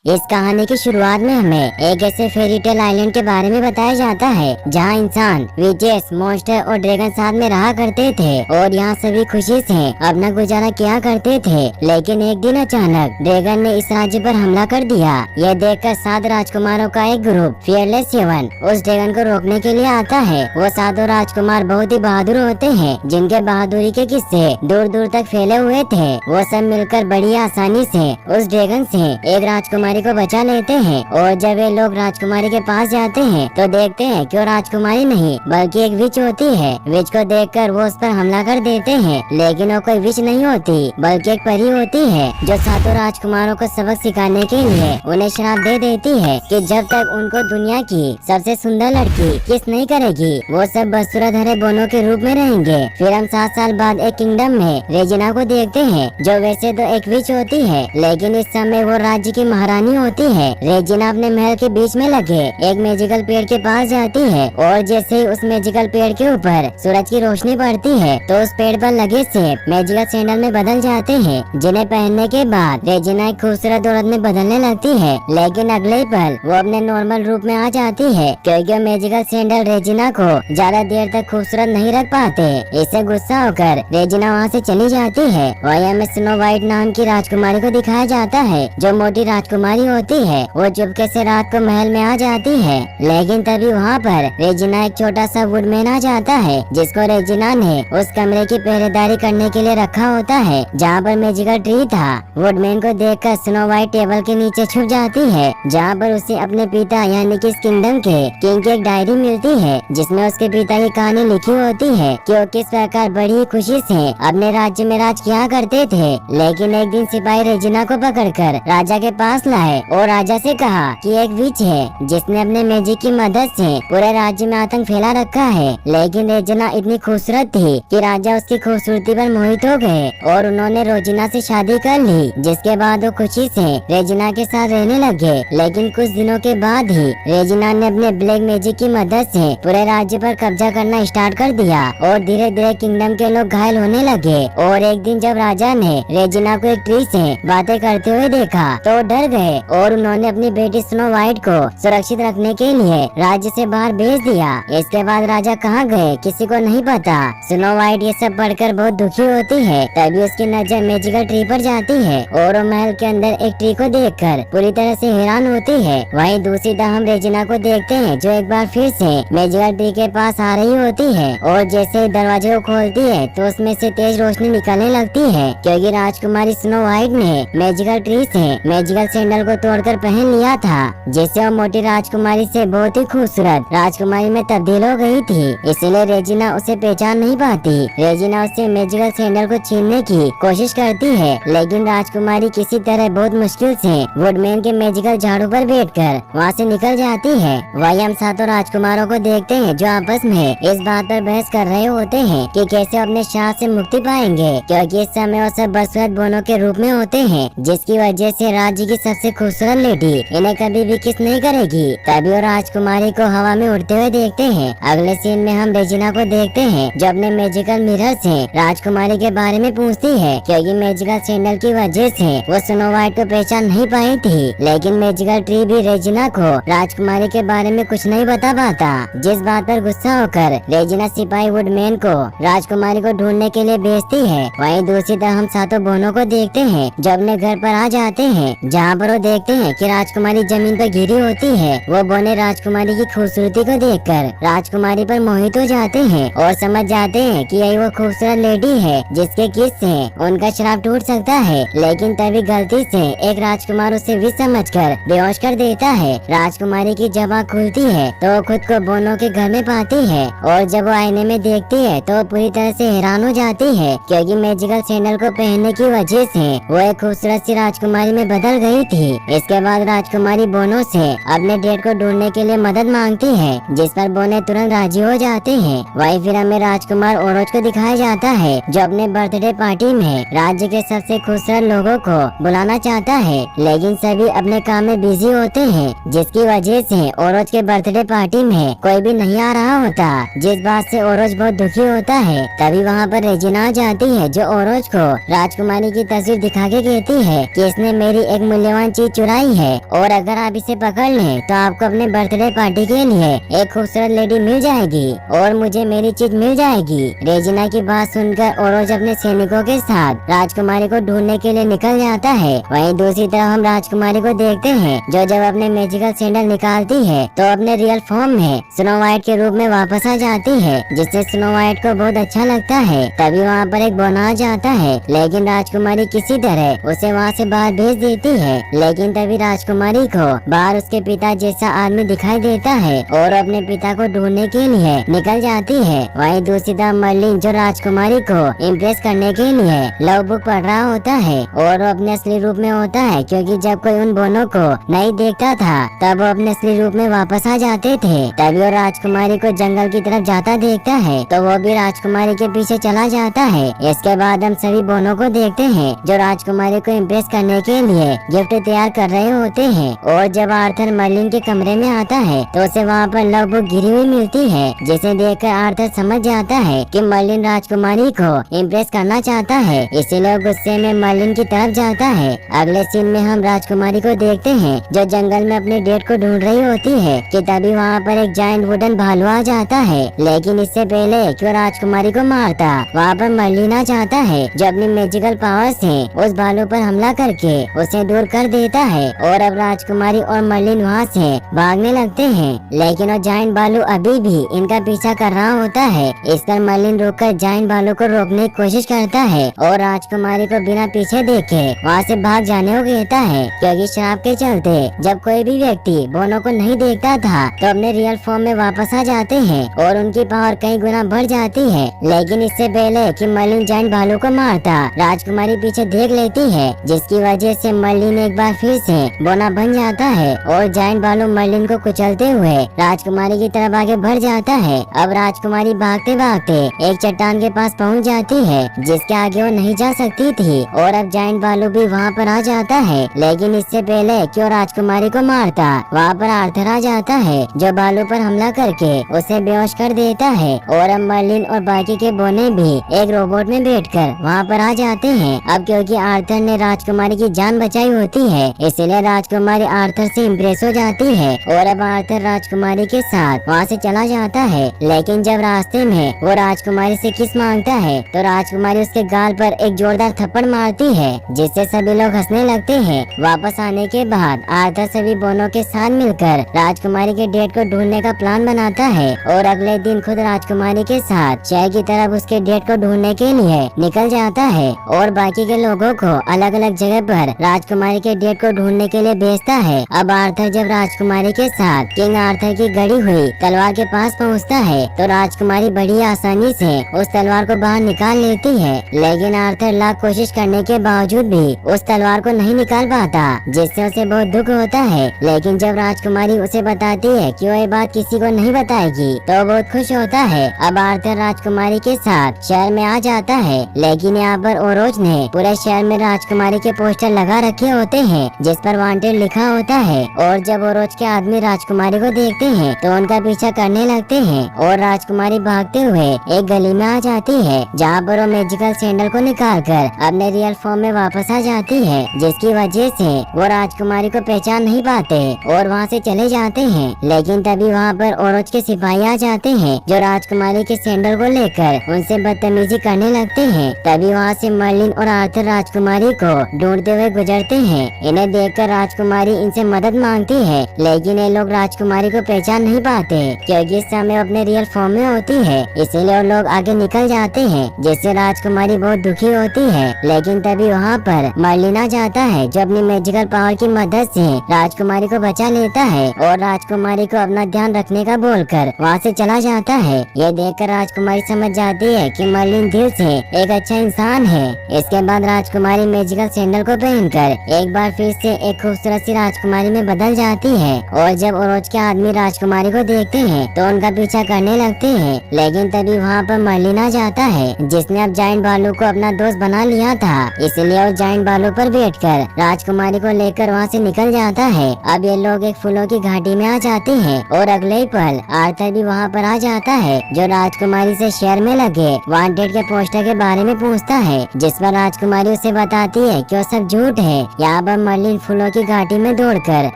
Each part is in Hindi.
इस कहानी की शुरुआत में हमें एक ऐसे फेरी टेल आइलैंड के बारे में बताया जाता है जहाँ इंसान, विचेस, मॉन्स्टर और ड्रैगन साथ में रहा करते थे और यहाँ सभी खुशी से अपना गुजारा किया करते थे। लेकिन एक दिन अचानक ड्रैगन ने इस राज्य पर हमला कर दिया। यह देखकर 7 राजकुमारों का एक ग्रुप फियरलेस 7 उस ड्रैगन को रोकने के लिए आता है। वो 7 राजकुमार बहुत ही बहादुर होते हैं, जिनके बहादुरी के किस्से दूर दूर तक फैले हुए थे। वो सब मिलकर बड़ी आसानी से उस ड्रैगन से एक राजकुमारी को बचा लेते हैं। और जब ये लोग राजकुमारी के पास जाते हैं तो देखते हैं कि वो राजकुमारी नहीं बल्कि एक विच होती है। विच को देखकर वो उस पर हमला कर देते हैं, लेकिन वो कोई विच नहीं होती बल्कि एक परी होती है जो 7 राजकुमारों को सबक सिखाने के लिए उन्हें श्राप दे देती है कि जब तक उनको दुनिया की सबसे सुंदर लड़की किस नहीं करेगी वो सब बदसूरत हरे बोनों के रूप में रहेंगे। फिर हम 7 साल बाद एक किंगडम में रेजिना को देखते हैं, जो वैसे तो एक विच होती है लेकिन इस समय वो राज्य की महारानी होती है। रेजिना अपने महल के बीच में लगे एक मैजिकल पेड़ के पास जाती है और जैसे ही उस मैजिकल पेड़ के ऊपर सूरज की रोशनी पड़ती है तो उस पेड़ पर लगे सेब मैजिकल सैंडल में बदल जाते हैं, जिन्हें पहनने के बाद रेजिना एक खूबसूरत औरत में बदलने लगती है। लेकिन अगले ही पल वो अपने नॉर्मल रूप में आ जाती है, क्योंकि मैजिकल सैंडल रेजिना को ज्यादा देर तक खूबसूरत नहीं रख पाते। इससे गुस्सा होकर रेजिना वहाँ से चली जाती है। वहीं हमें स्नो वाइट नाम की राजकुमारी को दिखाया जाता है, जो मोटी राजकुमारी होती है। वो चुपके से रात को महल में आ जाती है, लेकिन तभी वहाँ पर रेजिना एक छोटा सा वुडमैन आ जाता है, जिसको रेजिना ने उस कमरे की पहरेदारी करने के लिए रखा होता है जहाँ पर मैजिकल ट्री था। वुडमैन को देखकर स्नो वाइट टेबल के नीचे छुप जाती है, जहाँ पर उसे अपने पिता यानी कि इस किंगडम के किंग की एक डायरी मिलती है, जिसमें उसके पिता की कहानी लिखी होती है कि वो किस प्रकार बड़ी खुशी से अपने राज्य में राज किया करते थे। लेकिन एक दिन सिपाही रेजिना को पकड़कर राजा के पास लाए और राजा से कहा कि एक विच है जिसने अपने मैजिक की मदद से पूरे राज्य में आतंक फैला रखा है। लेकिन रेजिना इतनी खूबसूरत थी कि राजा उसकी खूबसूरती पर मोहित हो गए और उन्होंने रोजिना से शादी कर ली, जिसके बाद वो खुशी से रेजिना के साथ रहने लगे। लेकिन कुछ दिनों के बाद ही रेजिना ने अपने ब्लैक मैजिक की मदद से पूरे राज्य पर कब्जा करना स्टार्ट कर दिया और धीरे धीरे किंगडम के लोग घायल होने लगे। और एक दिन जब राजा ने रेजिना को एक ट्री से बातें करते हुए देखा तो डर गए और उन्होंने अपनी बेटी स्नो वाइट को सुरक्षित रखने के लिए राज्य से बाहर भेज दिया। इसके बाद राजा कहाँ गए किसी को नहीं पता। स्नो वाइट ये सब पढ़कर बहुत दुखी होती है। तभी उसकी नजर मैजिकल ट्री पर जाती है और वो महल के अंदर एक ट्री को देखकर पूरी तरह से हैरान होती है। वहीं दूसरी तरफ हम रेजिना को देखते हैं, जो एक बार फिर से मैजिकल ट्री के पास आ रही होती है और जैसे ही दरवाजे को खोलती है तो उसमें से तेज रोशनी निकलने लगती है, क्योंकि राजकुमारी स्नो वाइट ने मैजिकल ट्री से मैजिकल सैंडल को तोड़कर पहन लिया था, जिससे वो मोटी राजकुमारी से बहुत ही खूबसूरत राजकुमारी में तब्दील हो गई थी। इसीलिए रेजिना उसे पहचान नहीं पाती। रेजिना उससे मैजिकल सैंडल को छीनने की कोशिश करती है, लेकिन राजकुमारी किसी तरह बहुत मुश्किल से वुडमैन के मैजिकल झाड़ू पर बैठकर वहाँ से निकल जाती है। वही हम 7 राजकुमारों को देखते हैं, जो आपस में इस बात पर बहस कर रहे होते हैं कि कैसे अपने शाह से मुक्ति पाएंगे, क्योंकि इस समय वो सब बदसूरत बोनों के रूप में होते हैं, जिसकी वजह से राज्य की सबसे खूबसूरत लेडी इन्हें कभी भी किस नहीं करेगी। तभी वो राजकुमारी को हवा में उड़ते हुए देखते हैं। अगले सीन में हम रेजिना को देखते हैं, जो अपने मैजिकल मिरर से राजकुमारी के बारे में पूछती है, क्योंकि मैजिकल सैंडल की वजह से वो स्नो वाइट को पहचान नहीं पाई थी। लेकिन मैजिकल ट्री भी रेजिना को राजकुमारी के बारे में कुछ नहीं बता पाता, जिस बात पर गुस्सा होकर रेजिना सिपाही वुडमैन को राजकुमारी को ढूंढने के लिए भेजती है। वहीं दूसरी तरफ हम 7 बोनों को देखते हैं, जो अपने घर पर आ जाते हैं, जहाँ पर वो देखते हैं कि राजकुमारी जमीन पर गिरी होती है। वो बोने राजकुमारी की खूबसूरती को देखकर राजकुमारी पर मोहित हो जाते हैं और समझ जाते हैं कि यही वो खूबसूरत लेडी है जिसके किस से उनका श्राप टूट सकता है। लेकिन तभी गलती से एक राजकुमार उसे विष समझकर बेहोश कर देता है। राजकुमारी की जब आँख खुलती है तो वो खुद को बोनों के घर में पाती है और जब वो आईने में देखती है तो पूरी तरह से हैरान हो जाती है, क्योंकि मैजिकल सैंडल को पहनने की वजह से वो एक खूबसूरत सी राजकुमारी में बदल गई थी। इसके बाद राजकुमारी बोनों से अपने डेड को ढूंढने के लिए मदद मांगती है, जिस पर बोने तुरंत राजी हो जाते हैं। वहीं फिर हमें राजकुमार ओरोज को दिखाया जाता है, जो अपने बर्थडे पार्टी में राज्य के सबसे खूबसूरत लोगों को बुलाना चाहता है, लेकिन सभी अपने काम में बिजी होते हैं, जिसकी वजह से ओरोज के बर्थडे पार्टी में कोई भी नहीं आ रहा होता, जिस बात से ओरोज बहुत दुखी होता है। तभी वहाँ पर रेजिना आ जाती है, जो ओरोज को राजकुमारी की तस्वीर दिखा के कहती है कि इसने मेरी एक मूल्यवान चीज चुराई है और अगर आप इसे पकड़ लें तो आपको अपने बर्थडे पार्टी के लिए एक खूबसूरत लेडी मिल जाएगी और मुझे मेरी चीज मिल जाएगी। रेजिना की बात सुनकर ओरोज अपने सैनिकों के साथ राजकुमारी को ढूंढने के लिए निकल जाता है। वहीं दूसरी तरफ हम राजकुमारी को देखते हैं जो जब अपने मैजिकल सैंडल निकालती है तो अपने रियल फॉर्म में स्नो व्हाइट के रूप में वापस आ जाती है, जिससे स्नो व्हाइट को बहुत अच्छा लगता है। तभी वहाँ पर एक बोनाज आता है, लेकिन राजकुमारी किसी तरह उसे वहाँ से बाहर भेज देती है। लेकिन तभी राजकुमारी को बाहर उसके पिता जैसा आदमी दिखाई देता है और अपने पिता को ढूंढने के लिए निकल जाती है। वहीं दूसरी तरफ मर्लिन जो राजकुमारी को इम्प्रेस करने के लिए लव बुक पढ़ रहा होता है और वो अपने असली रूप में होता है, क्योंकि जब कोई उन दोनों को नहीं देखता था तब वो अपने असली रूप में वापस आ जाते थे। तभी वो राजकुमारी को जंगल की तरफ जाता देखता है तो वो भी राजकुमारी के पीछे चला जाता है। इसके बाद हम सभी बोनों को देखते हैं जो राजकुमारी को इम्प्रेस करने के लिए गिफ्ट तैयार कर रहे होते हैं। और जब आर्थर मर्लिन के कमरे में आता है तो उसे वहाँ पर लव बुक गिरी हुई मिलती है, जिसे देखकर आर्थर समझ जाता है कि मर्लिन राजकुमारी को इम्प्रेस करना चाहता है, इसीलिए गुस्से में मर्लिन की तरफ जाता है। अगले सीन में हम राजकुमारी को देखते हैं जो जंगल में अपने डेट को ढूंढ रही होती है कि तभी वहाँ पर एक जायंट वुडन भालू आ जाता है। लेकिन इससे पहले कि वो राजकुमारी को मारता, वहाँ पर मर्लिन आ जाता है जो अपनी मैजिकल पावर से उस भालू पर हमला करके उसे दूर कर देता है। और अब राजकुमारी और मर्लिन वहाँ से भागने लगते हैं, लेकिन वो जायंट भालू अभी भी इनका पीछा कर रहा होता है। इस पर मर्लिन रोककर जायंट भालू को रोकने की कोशिश करता है और राजकुमारी को बिना पीछे देखे वहाँ से भाग जाने को कहता है, क्योंकि श्राप के चलते जब कोई भी व्यक्ति बोनो को नहीं देखता था तो अपने रियल फॉर्म में वापस आ जाते हैं और उनकी पावर कई गुना बढ़ जाती है। लेकिन इससे पहले कि मर्लिन जायंट भालू को मारता, राजकुमारी पीछे देख लेती है, जिसकी वजह से मर्लिन एक बार फिर से बोना बन जाता है और जायंट भालू मर्लिन को कुचलते हुए राजकुमारी की तरफ आगे बढ़ जाता है। अब राजकुमारी भागते भागते एक चट्टान के पास पहुंच जाती है, जिसके आगे वो नहीं जा सकती थी। और अब जायंट भालू भी वहाँ पर आ जाता है, लेकिन इससे पहले कि वो राजकुमारी को मारता, वहाँ पर आर्थर आ जाता है जो भालू पर हमला करके उसे बेहोश कर देता है। और अब मर्लिन और बाकी के बोने भी एक रोबोट में बैठकर वहाँ पर आ जाते हैं। अब क्योंकि आर्थर ने राजकुमारी की जान बचाई होती है, इसलिए राजकुमारी आर्थर से इम्प्रेस हो जाती है और अब आर्थर राजकुमारी के साथ वहाँ से चला जाता है। लेकिन जब रास्ते में वो राजकुमारी से किस मांगता है तो राजकुमारी उसके गाल पर एक जोरदार थप्पड़ मारती है, जिससे सभी लोग हंसने लगते हैं। वापस आने के बाद आर्थर सभी बोनों के साथ मिलकर राजकुमारी के डेट को ढूंढने का प्लान बनाता है और अगले दिन खुद राजकुमारी के साथ शहर की तरफ उसके डेट को ढूंढने के लिए निकल जाता है और बाकी के लोगों को अलग अलग जगह पर राजकुमारी के डेट को ढूंढने के लिए भेजता है। अब आर्थर जब राजकुमारी के साथ किंग आर्थर की गड़ी हुई तलवार के पास पहुंचता है तो राजकुमारी बड़ी आसानी से उस तलवार को बाहर निकाल लेती है, लेकिन आर्थर लाख कोशिश करने के बावजूद भी उस तलवार को नहीं निकाल पाता, जिससे उसे बहुत दुख होता है। लेकिन जब राजकुमारी उसे बताती है कि वो ये बात किसी को नहीं बताएगी तो वो बहुत खुश होता है। अब आर्थर राजकुमारी के साथ शहर में आ जाता है, लेकिन यहाँ पर ओरोज ने पूरे शहर में राजकुमारी के पोस्टर लगा रखे होते हैं जिस पर वांटेड लिखा होता है। और जब ओरोज के आदमी राजकुमारी को देखते हैं तो उनका पीछा करने लगते हैं और राजकुमारी भागते हुए एक गली में आ जाती है, जहाँ पर वो मैजिकल सैंडल को निकालकर अपने रियल फॉर्म में वापस आ जाती है, जिसकी वजह से वो राजकुमारी को पहचान नहीं पाते और वहाँ से चले जाते हैं। लेकिन तभी वहाँ पर ओरोज के सिपाही आ जाते हैं जो राजकुमारी के सैंडल को लेकर उनसे बदतमीजी करने लगते हैं। तभी वहाँ से मर्लिन और आर्थर राजकुमारी को ढूंढते हुए गुजरते हैं। इन्हें देखकर राजकुमारी इनसे मदद मांगती है, लेकिन ये लोग राजकुमारी को पहचान नहीं पाते क्योंकि इस समय अपने रियल फॉर्म में होती है, इसीलिए वो लोग आगे निकल जाते हैं, जिससे राजकुमारी बहुत दुखी होती है। लेकिन तभी वहाँ पर मर्लिन आ जाता है जो अपनी मैजिकल पावर की मदद से राजकुमारी को बचा लेता है और राजकुमारी को अपना ध्यान रखने का बोलकर वहाँ से चला जाता है। ये देखकर राजकुमारी समझ जाती है कि मर्लिन दिल से एक अच्छा इंसान है। इसके बाद राजकुमारी मैजिकल सैंडल को पहनकर एक बार फिर से एक खूबसूरत सी राजकुमारी में बदल जाती है और जब ओरोज के आदमी राजकुमारी को देखते हैं तो उनका पीछा करने लगते हैं। लेकिन तभी वहाँ पर मर्लिन आ जाता है जिसने अब जायंट भालू को अपना दोस्त बना लिया था, इसलिए वो जायंट भालू पर बैठकर राजकुमारी को लेकर वहाँ से निकल जाता है। अब ये लोग एक फूलों की घाटी में आ जाते हैं और अगले ही पल आर्थर भी वहाँ पर आ जाता है जो राजकुमारी से शहर में लगे वांटेड के पोस्टर के बारे में पूछता है, जिस पर राजकुमारी उसे बताती है कि वो सब झूठ है। यहाँ पर मर्लिन फूलों की घाटी में दौड़कर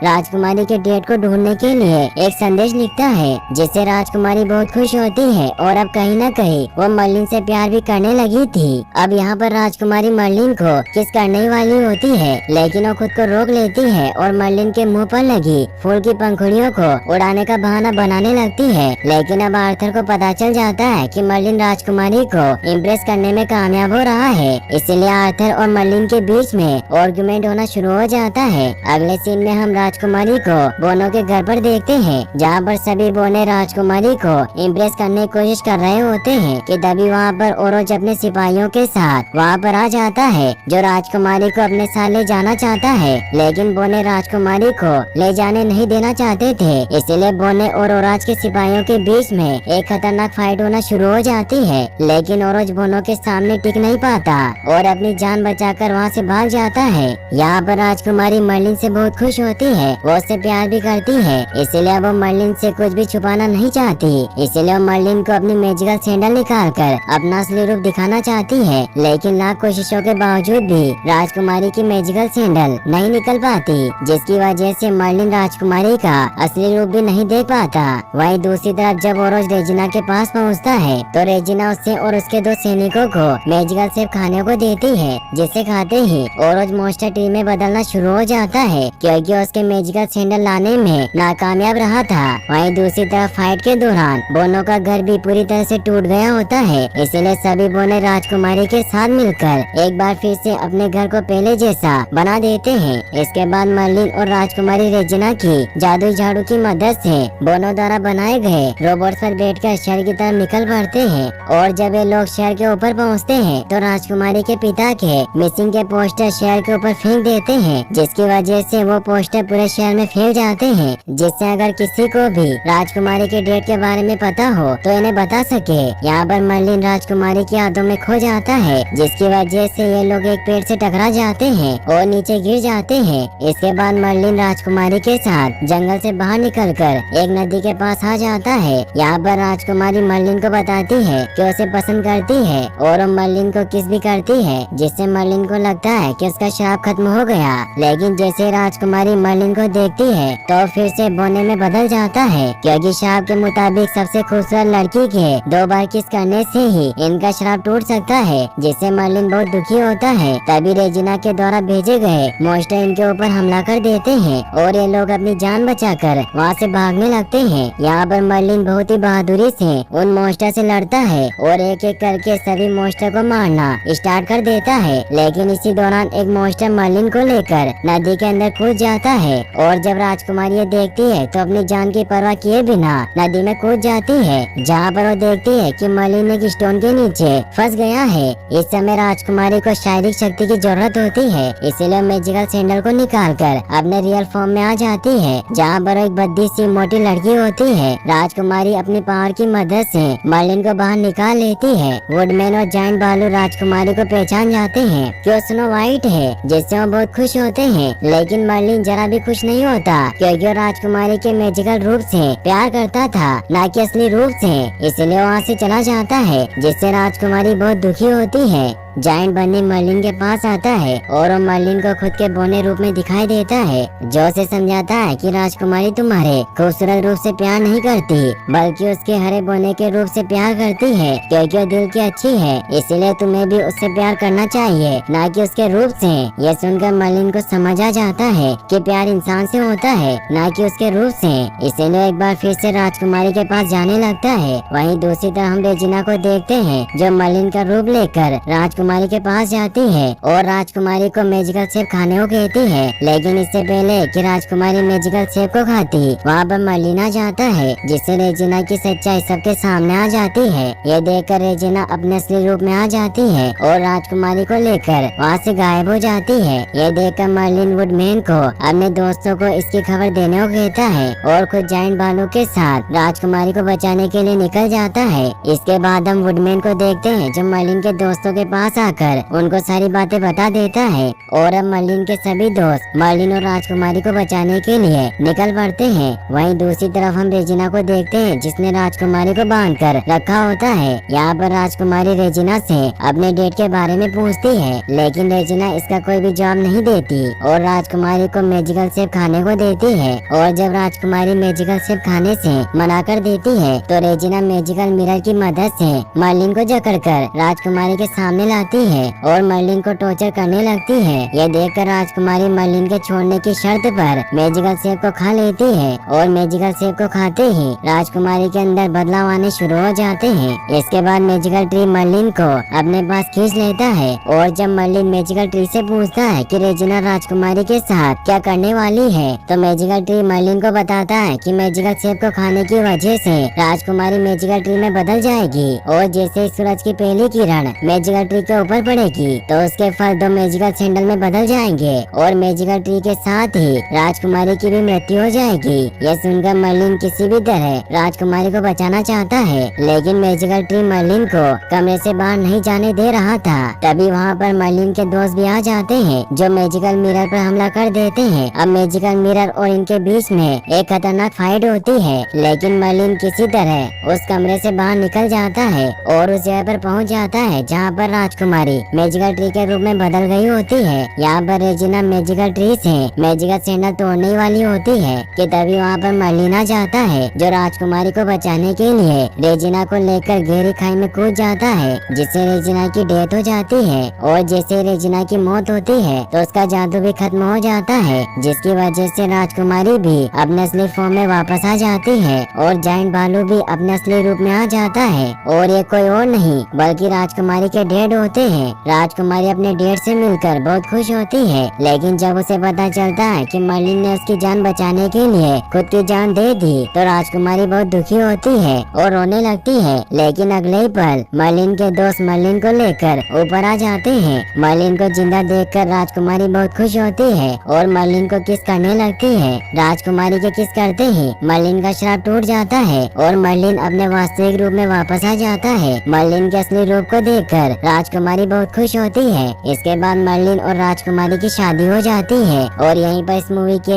राजकुमारी के डेट को ढूंढने के लिए एक संदेश लिखता है, जिससे राजकुमारी बहुत खुश होती है और अब कहीं न कहीं वो मर्लिन से प्यार भी करने लगी थी। अब यहाँ पर राजकुमारी मर्लिन को किस करने वाली होती है, लेकिन वो खुद को रोक लेती है और मर्लिन के मुँह पर लगी फूल की पंखुड़ियों को उड़ाने का बहाना बनाने लगती है। लेकिन अब आर्थर को पता चल जाता है कि मर्लिन राजकुमारी को इम्प्रेस करने में कामयाब हो रहा है, इसलिए आर्थर और मर्लिन के बीच में आर्गुमेंट होना शुरू हो जाता है। अगले सीन में हम राजकुमारी को बोनो के घर पर देखते हैं, जहाँ पर सभी बोने राजकुमारी को इम्प्रेस करने की कोशिश कर रहे होते हैं कि तभी वहाँ पर ओरोज अपने सिपाहियों के साथ वहाँ पर आ जाता है, जो राजकुमारी को अपने साथ ले जाना चाहता है। लेकिन बोने राजकुमारी को ले जाने नहीं देना चाहते थे, इसलिए बोने और ओरोज के सिपाहियों के बीच में एक खतरनाक फाइट होना शुरू हो जाती है। लेकिन ओरोज बोनो के सामने टिक नहीं पाता और अपनी जान बचाकर वहाँ से भाग जाता है। यहाँ पर राजकुमारी मर्लिन से बहुत खुश होती है, वो उससे प्यार भी करती है, इसीलिए वो मर्लिन से कुछ भी छुपाना नहीं चाहती। इसीलिए वो मर्लिन को अपनी मैजिकल सैंडल निकालकर अपना असली रूप दिखाना चाहती है। लेकिन लाख कोशिशों के बावजूद भी राजकुमारी की मैजिकल सैंडल नहीं निकल पाती, जिसकी वजह से मर्लिन राजकुमारी का असली रूप भी नहीं देख पाता। वहीं दूसरी तरफ जब ओरोज रेजिना के पास पहुँचता है तो रेजिना उससे और उसके दो सैनिकों को मैजिकल सेब खाने को देती है, जिसे खाते ही ओरोज मॉन्स्टर टीम में बदलना शुरू हो जाता है, क्योंकि उसके मैजिकल सैंडल लाने में नाकामयाब रहा था। वहीं दूसरी तरफ फाइट के दौरान बोनो का घर भी पूरी तरह से टूट गया होता है, इसलिए सभी बोने राजकुमारी के साथ मिलकर एक बार फिर से अपने घर को पहले जैसा बना देते हैं। इसके बाद मर्लिन और राजकुमारी रेजिना की जादुई झाड़ू की मदद से बोनो द्वारा बनाए गए रोबोट पर बैठकर शहर की तरफ निकल पड़ते हैं। और जब ये लोग शहर के ऊपर पहुंचते हैं तो राजकुमारी के पिता के मिसिंग के पोस्टर शहर के ऊपर फेंक देते हैं, जिसकी वजह से वो पोस्टर पूरे शहर में फैल जाते हैं, जिससे अगर किसी को भी राजकुमारी के डेट के बारे में पता हो तो इन्हें बता सके। यहाँ पर मर्लिन राजकुमारी की यादों में खो जाता है, जिसकी वजह से ये लोग एक पेड़ से टकरा जाते हैं और नीचे गिर जाते हैं। इसके बाद मर्लिन राजकुमारी के साथ जंगल से बाहर निकलकर एक नदी के पास आ जाता है। यहाँ पर राजकुमारी मर्लिन को बताती है कि उसे पसंद करती है और वो मर्लिन को किस भी करती है, जिससे मर्लिन को लगता है कि उसका श्राप खत्म हो गया। लेकिन जैसे राजकुमारी मर्लिन को देखती है तो फिर से बोने में बदल जाता है, क्योंकि श्राप के मुताबिक सबसे खूबसूरत लड़की के 2 बार किस करने से ही इनका श्राप टूट सकता है, जिससे मर्लिन बहुत दुखी होता है। तभी रेजिना के द्वारा भेजे गए मॉन्स्टर इनके ऊपर हमला कर देते हैं और ये लोग अपनी जान बचाकर वहाँ से भागने लगते हैं। यहाँ पर मर्लिन बहुत ही बहादुरी से उन मॉन्स्टर से लड़ता है और एक एक करके सभी मॉन्स्टर को मारना स्टार्ट कर देता है। लेकिन इसी दौरान एक मॉन्स्टर मर्लिन को लेकर नदी के अंदर कूद जाता है और जब राजकुमारी ये देखती है तो अपनी जान की परवाह किए बिना नदी में कूद जाती है, जहाँ पर वो देखती है कि मर्लिन एक स्टोन के नीचे फंस गया है। इस समय राजकुमारी को शारीरिक शक्ति की जरूरत होती है, इसीलिए मैजिकल सैंडल को निकालकर अपने रियल फॉर्म में आ जाती है, जहाँ पर एक बद्दी सी मोटी लड़की होती है। राजकुमारी अपनी पावर की मदद से मर्लिन को बाहर निकाल लेती है। वुडमैन और जायंट भालू राजकुमारी को पहचान जाते हैं कि वो स्नो वाइट है, जिससे वो बहुत खुश होते हैं। लेकिन मर्लिन जरा भी खुश नहीं होता, क्योंकि वो राजकुमारी के मैजिकल रूप से प्यार करता था, न कि असली रूप से, इसलिए वहाँ से चला जाता है, जिससे राजकुमारी बहुत दुखी होती है। जायंट बन्नी मर्लिन के पास आता है और वो मर्लिन को खुद के बोने रूप में दिखाई देता है, जो उसे समझाता है कि राजकुमारी तुम्हारे खूबसूरत रूप से प्यार नहीं करती, बल्कि उसके हरे बोने के रूप से प्यार करती है, क्योंकि वो दिल की अच्छी है, इसीलिए तुम्हें भी उससे प्यार करना चाहिए, न कि उसके रूप से। यह सुनकर मर्लिन को समझ आ जाता है कि प्यार इंसान से होता है, न कि उसके रूप से, इसीलिए एक बार फिर से राजकुमारी के पास जाने लगता है। वहीं दूसरी तरफ हम रेजिना को देखते हैं, जो मर्लिन का रूप लेकर राजकुमारी के पास जाती है और राजकुमारी को मैजिकल सेब खाने को कहती है। लेकिन इससे पहले कि राजकुमारी मैजिकल सेब को खाती, वहाँ पर मर्लिन आ जाता है, जिससे रेजिना की सच्चाई सबके सामने आ जाती है। ये देखकर रेजिना अपने असली रूप में आ जाती है और राजकुमारी को लेकर वहाँ से गायब हो जाती है। ये देखकर मर्लिन वुडमैन को अपने दोस्तों को इसकी खबर देने को कहता है और खुद जायंट भालू के साथ राजकुमारी को बचाने के लिए निकल जाता है। इसके बाद हम वुडमैन को देखते हैं, जो मर्लिन के दोस्तों के पास पास आकर उनको सारी बातें बता देता है और अब मर्लिन के सभी दोस्त मर्लिन और राजकुमारी को बचाने के लिए निकल पड़ते हैं। वहीं दूसरी तरफ हम रेजिना को देखते हैं जिसने राजकुमारी को बांध कर रखा होता है। यहाँ पर राजकुमारी रेजिना से अपने डेट के बारे में पूछती है, लेकिन रेजिना इसका कोई भी जवाब नहीं देती और राजकुमारी को मैजिकल सेब खाने को देती है। और जब राजकुमारी मैजिकल सेब खाने से मना कर देती है तो रेजिना मैजिकल मिरर की मदद से मर्लिन को जकड़कर राजकुमारी के सामने लाती है और मर्लिन को टॉर्चर करने लगती है। यह देखकर राजकुमारी मर्लिन के छोड़ने की शर्त पर मैजिकल सेब को खा लेती है और मैजिकल सेब को खाते ही राजकुमारी के अंदर बदलाव आने शुरू हो जाते हैं। इसके बाद मैजिकल ट्री मर्लिन को अपने पास खींच लेता है और जब मर्लिन मैजिकल ट्री से पूछता है कि रेजिना राजकुमारी के साथ क्या करने वाली है तो मैजिकल ट्री मर्लिन को बताता है कि मैजिकल सेब को खाने की वजह से राजकुमारी मैजिकल ट्री में बदल जाएगी और जैसे ही सूरज की पहली किरण मैजिकल ट्री के ऊपर पड़ेगी तो उसके फल दो मैजिकल सैंडल में बदल जाएंगे और मैजिकल ट्री के साथ ही राजकुमारी की भी मृत्यु हो जाएगी। यह सुनकर मर्लिन किसी भी तरह राजकुमारी को बचाना चाहता है, लेकिन मैजिकल ट्री मर्लिन को कमरे से बाहर नहीं जाने दे रहा था। तभी वहाँ पर मर्लिन के दोस्त भी आ जाते हैं जो मैजिकल मिरर पर हमला कर देते हैं। अब मैजिकल मिरर और इनके बीच में एक खतरनाक फाइट होती है, लेकिन मर्लिन किसी तरह उस कमरे से बाहर निकल जाता है और उस जगह पर पहुंच जाता है जहां पर राजकुमारी मैजिकल ट्री के रूप में बदल गई होती है। यहाँ पर रेजिना मैजिकल ट्री से मैजिकल सैंडल तोड़ने वाली होती है कि तभी वहाँ पर मर्लिन आ जाता है जो राजकुमारी को बचाने के लिए रेजिना को लेकर गहरी खाई में कूद जाता है, जिससे रेजिना की डेथ हो जाती है। और जैसे रेजिना की मौत होती है तो उसका जादू भी खत्म हो जाता है, जिसकी वजह से राजकुमारी भी अपने असली फॉर्म में वापस आ जाती है और जाइंट भालू भी अपने असली रूप में आ जाता है। और ये कोई और नहीं बल्कि राजकुमारी के डैड होते हैं। राजकुमारी अपने डैड से मिलकर बहुत खुश होती है, लेकिन जब उसे पता चलता है कि मर्लिन ने उसकी जान बचाने के लिए खुद की जान दे दी तो राजकुमारी बहुत दुखी होती है और रोने लगती है। लेकिन अगले ही पल मर्लिन के दोस्त मर्लिन को लेकर ऊपर आ जाते हैं। मर्लिन को जिंदा देखकर राजकुमारी बहुत खुश होती है और मर्लिन को किस करने लगती है। राजकुमारी के किस करते ही मर्लिन का श्राप टूट जाता है और मर्लिन अपने वास्तविक रूप में वापस आ जाता है। मर्लिन के असली रूप को देखकर राजकुमारी बहुत खुश होती है। इसके बाद मर्लिन और राजकुमारी की शादी हो जाती है और यहीं पर इस मूवी की